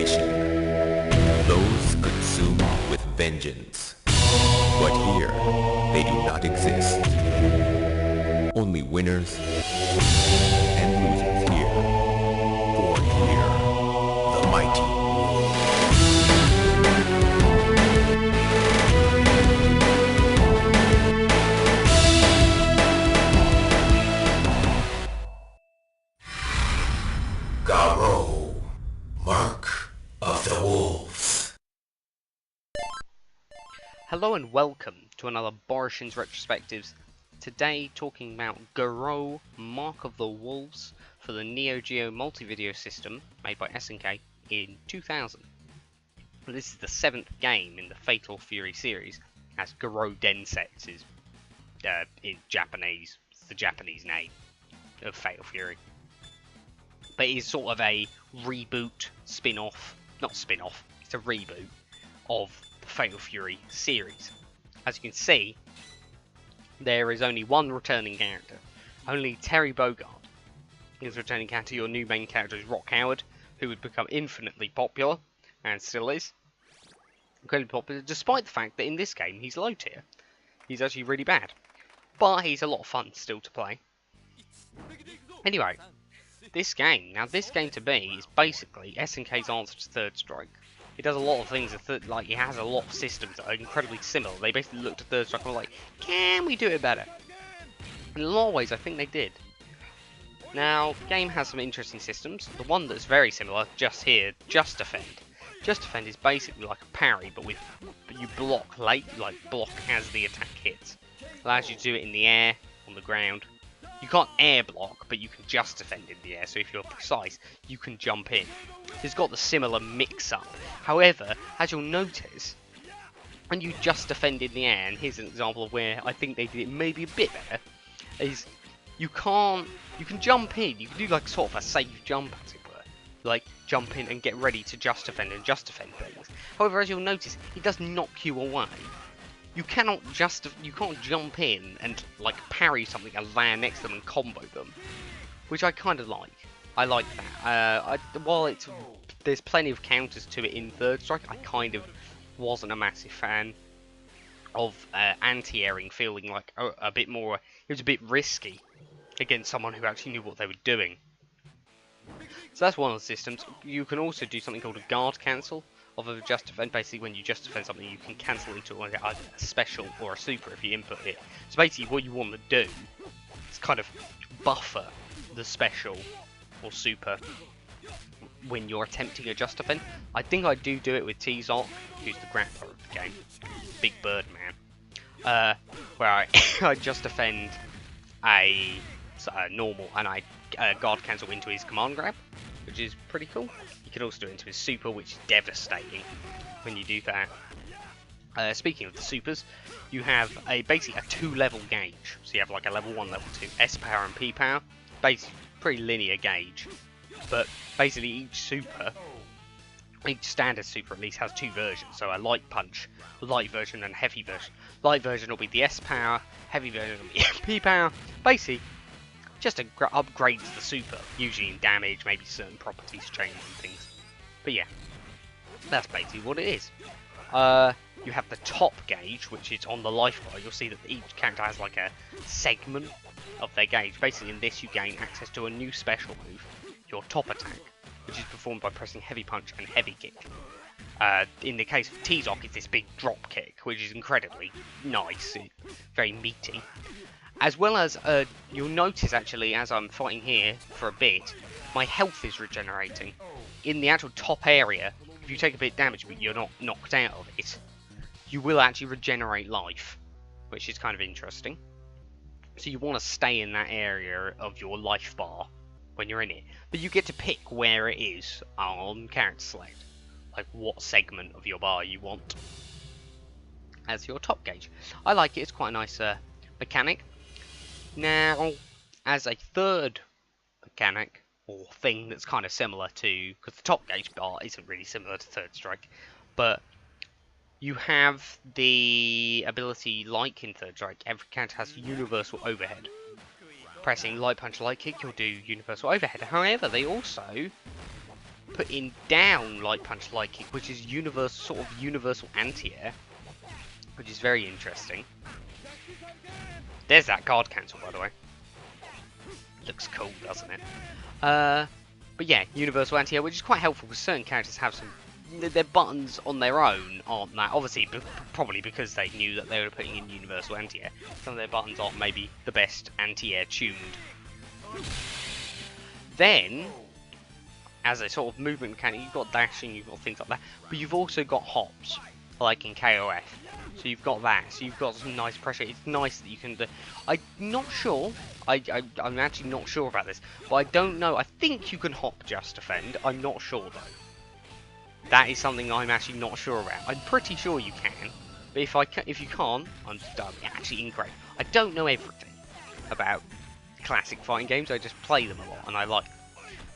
mission. Those consumed with vengeance. But here, they do not exist. Only winners and losers here. For here, the mighty. Garou, Mark of the Wolves. Hello and welcome to another Boroshin's Retrospectives. Today talking about Garou Mark of the Wolves for the Neo Geo multi-video system made by SNK in 2000. This is the 7th game in the Fatal Fury series, as Garou Densetsu is in Japanese, it's the Japanese name of Fatal Fury. But it is sort of a reboot, spin-off, not spin-off, it's a reboot of the Fatal Fury series. As you can see, there is only one returning character. Only Terry Bogard is returning character. Your new main character is Rock Howard, who would become infinitely popular, and still is. Incredibly popular, despite the fact that in this game he's low tier. He's actually really bad. But he's a lot of fun still to play. Anyway, this game to me is basically SNK's answer to Third Strike. It does a lot of things, like it has a lot of systems that are incredibly similar. They basically looked at Third Strike and were like, can we do it better? In a lot of ways I think they did. Now, the game has some interesting systems. The one that's very similar, just here, Just Defend. Just Defend is basically like a parry, but you block late, like block as the attack hits. Allows you to do it in the air, on the ground. You can't air block, but you can just defend in the air, so if you're precise, you can jump in. It's got the similar mix-up. However, as you'll notice, when you just defend in the air, and here's an example of where I think they did it maybe a bit better, is you can jump in, you can do like sort of a safe jump, as it were. Like, jump in and get ready to just defend and just defend things. However, as you'll notice, it does knock you away. You can't jump in and like parry something and land next to them and combo them, which I kind of like. I like that. While there's plenty of counters to it in Third Strike, I kind of wasn't a massive fan of anti-airing, feeling like a bit more. It was a bit risky against someone who actually knew what they were doing. So that's one of the systems. You can also do something called a guard cancel of a just defend. Basically, when you just defend something, you can cancel into either a special or a super if you input it. So basically, what you want to do is kind of buffer the special or super when you're attempting a just defend. I think I do it with T-Zoc, who's the grappler of the game, Big Bird Man, where I just defend a normal and I guard cancel into his command grab, which is pretty cool. You can also do it into his super, which is devastating when you do that. Speaking of the supers, you have basically a 2-level gauge. So you have like a level 1, level 2, S power and P power. Basically, pretty linear gauge. But basically each standard super at least has 2 versions. So a light punch, light version and heavy version. Light version will be the S power, heavy version will be P power. Basically, just upgrades the super, usually in damage, maybe certain properties change and things. But yeah, that's basically what it is. You have the top gauge, which is on the life bar. You'll see that each character has like a segment of their gauge. Basically in this you gain access to a new special move, your top attack, which is performed by pressing heavy punch and heavy kick. In the case of T-Zoc, it's this big drop kick, which is incredibly nice, very meaty. As well as, you'll notice actually, as I'm fighting here for a bit, my health is regenerating. In the actual top area, if you take a bit of damage but you're not knocked out of it, you will actually regenerate life, which is kind of interesting. So you want to stay in that area of your life bar when you're in it. But you get to pick where it is on character select, like what segment of your bar you want as your top gauge. I like it, it's quite a nice mechanic. Now, as a third mechanic, or thing that's kind of similar to, because the top gauge bar isn't really similar to Third Strike, but you have the ability, like in Third Strike, every character has universal overhead. Pressing light punch, light kick, you'll do universal overhead. However, they also putting down Light Punch, Light Kick, which is sort of universal anti-air, which is very interesting. There's that guard cancel, by the way. Looks cool, doesn't it? But yeah, universal anti-air, which is quite helpful because certain characters have some. Their buttons on their own aren't that. Obviously, probably because they knew that they were putting in universal anti-air. Some of their buttons aren't maybe the best anti-air tuned. Then, as a sort of movement mechanic, you've got dashing, you've got things like that, but you've also got hops, like in KOF. So you've got that, so you've got some nice pressure. It's nice that you can do. I'm not sure, I'm actually not sure about this, but I don't know. I think you can hop just defend. I'm not sure though. That is something I'm actually not sure about. I'm pretty sure you can, but if you can't, I'm actually incorrect. I don't know everything about classic fighting games. I just play them a lot and I like them.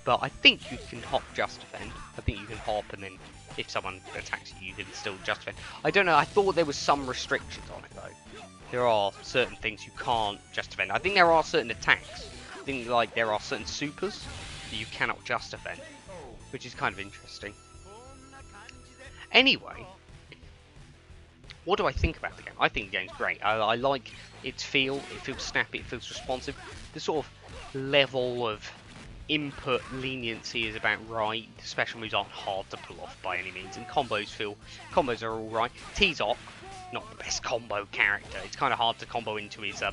But I think you can hop just defend. I think you can hop and then if someone attacks you, you can still just defend. I don't know. I thought there was some restrictions on it though. There are certain things you can't just defend. I think there are certain attacks. I think like there are certain supers that you cannot just defend, which is kind of interesting. Anyway, what do I think about the game? I think the game's great. I like its feel. It feels snappy. It feels responsive. The sort of level of input leniency is about right. The special moves aren't hard to pull off by any means, and combos are all right. T-Zoc, not the best combo character. It's kind of hard to combo into his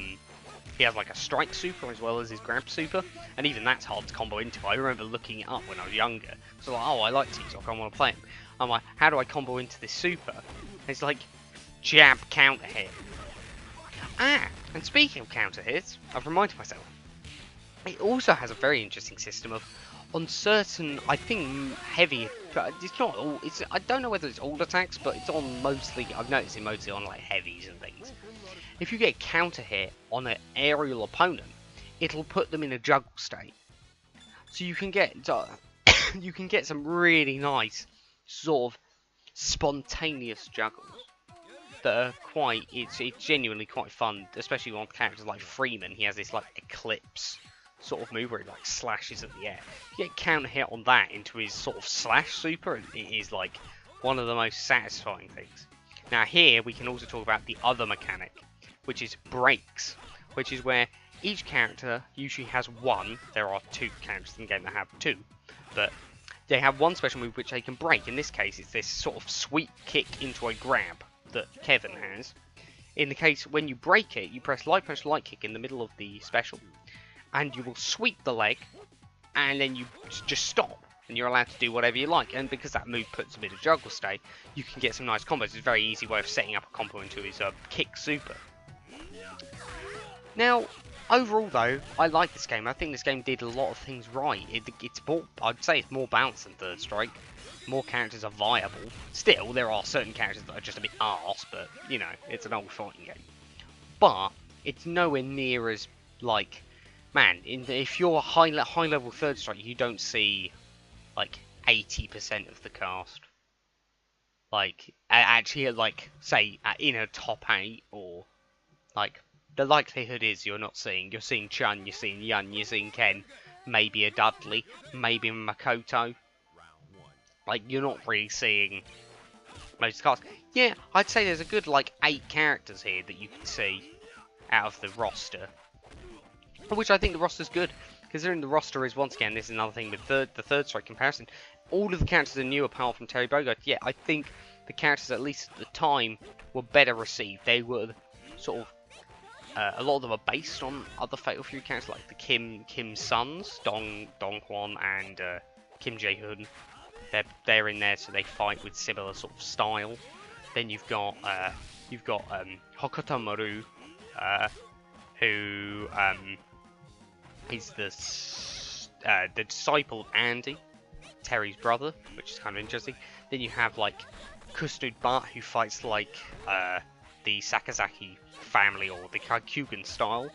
He has like a strike super as well as his grab super, and even that's hard to combo into. I remember looking it up when I was younger. So like, oh, I like T-Zoc, I want to play him. I'm like, how do I combo into this super? And it's like jab counter hit. Ah, and speaking of counter hits, I've reminded myself. It also has a very interesting system of, on certain, I think, heavy. It's not all. I don't know whether it's all attacks, but it's on mostly. I've noticed it mostly on like heavies and things. If you get counter hit on an aerial opponent, it'll put them in a juggle state. So you can get you can get some really nice sort of spontaneous juggles that are quite. It's genuinely quite fun, especially on characters like Freeman. He has this like eclipse sort of move where he like slashes at the air. You get counter hit on that into his sort of slash super, and it is like one of the most satisfying things. Now here we can also talk about the other mechanic, which is breaks, which is where each character usually has one. There are two characters in the game that have two, but they have one special move which they can break. In this case, it's this sort of sweep kick into a grab that Kevin has. In the case when you break it, you press light punch, light kick in the middle of the special, and you will sweep the leg, and then you just stop, and you're allowed to do whatever you like. And because that move puts him in a juggle state, you can get some nice combos. It's a very easy way of setting up a combo into his kick super. Now, overall though, I like this game. I think this game did a lot of things right. It's more, I'd say it's more balanced than Third Strike. More characters are viable. Still, there are certain characters that are just a bit arse, but, you know, it's an old fighting game. But, it's nowhere near as, like, man, if you're a high level Third Strike, you don't see like 80% of the cast. Like actually, like say in a top 8, or like the likelihood is you're seeing Chun, you're seeing Yun, you're seeing Ken, maybe a Dudley, maybe a Makoto. Like you're not really seeing most casts. Yeah, I'd say there's a good like 8 characters here that you can see out of the roster. Which I think the roster's good, considering the roster is, once again, this is another thing with the Third Strike comparison. All of the characters are new apart from Terry Bogard. Yeah, I think the characters, at least at the time, were better received. They were sort of, a lot of them are based on other Fatal Fury characters, like the Kim sons, Dong Hwan and Kim Jae-hoon. They're in there, so they fight with similar sort of style. Then you've got Hokuto Maru, who he's the disciple of Andy, Terry's brother, which is kind of interesting. Then you have like Kusnud Bart, who fights like the Sakazaki family or the Kyogen style.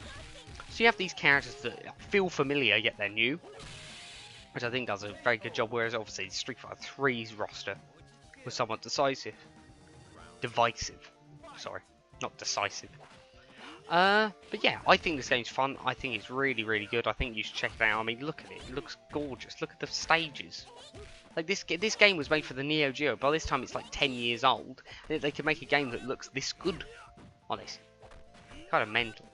So you have these characters that feel familiar yet they're new, which I think does a very good job. Whereas obviously Street Fighter 3's roster was somewhat divisive. Sorry, not decisive. But yeah, I think this game's fun. I think it's really, really good. I think you should check it out. I mean, look at it. It looks gorgeous. Look at the stages. Like this game was made for the Neo Geo. By this time, it's like 10 years old. They could make a game that looks this good on this. Kind of mental.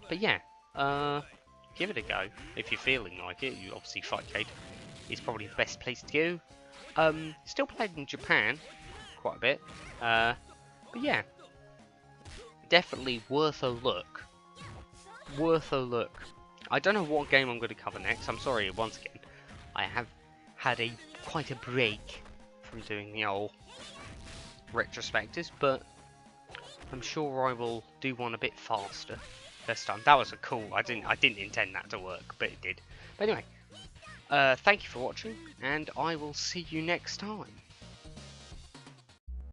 But yeah, give it a go if you're feeling like it. You obviously Fightcade is probably the best place to go. Still played in Japan quite a bit. But yeah, definitely worth a look. Worth a look. I don't know what game I'm going to cover next. I'm sorry once again. I have had quite a break from doing the old retrospectives, but I'm sure I will do one a bit faster this time. That was a cool. I didn't intend that to work, but it did. But anyway, thank you for watching, and I will see you next time.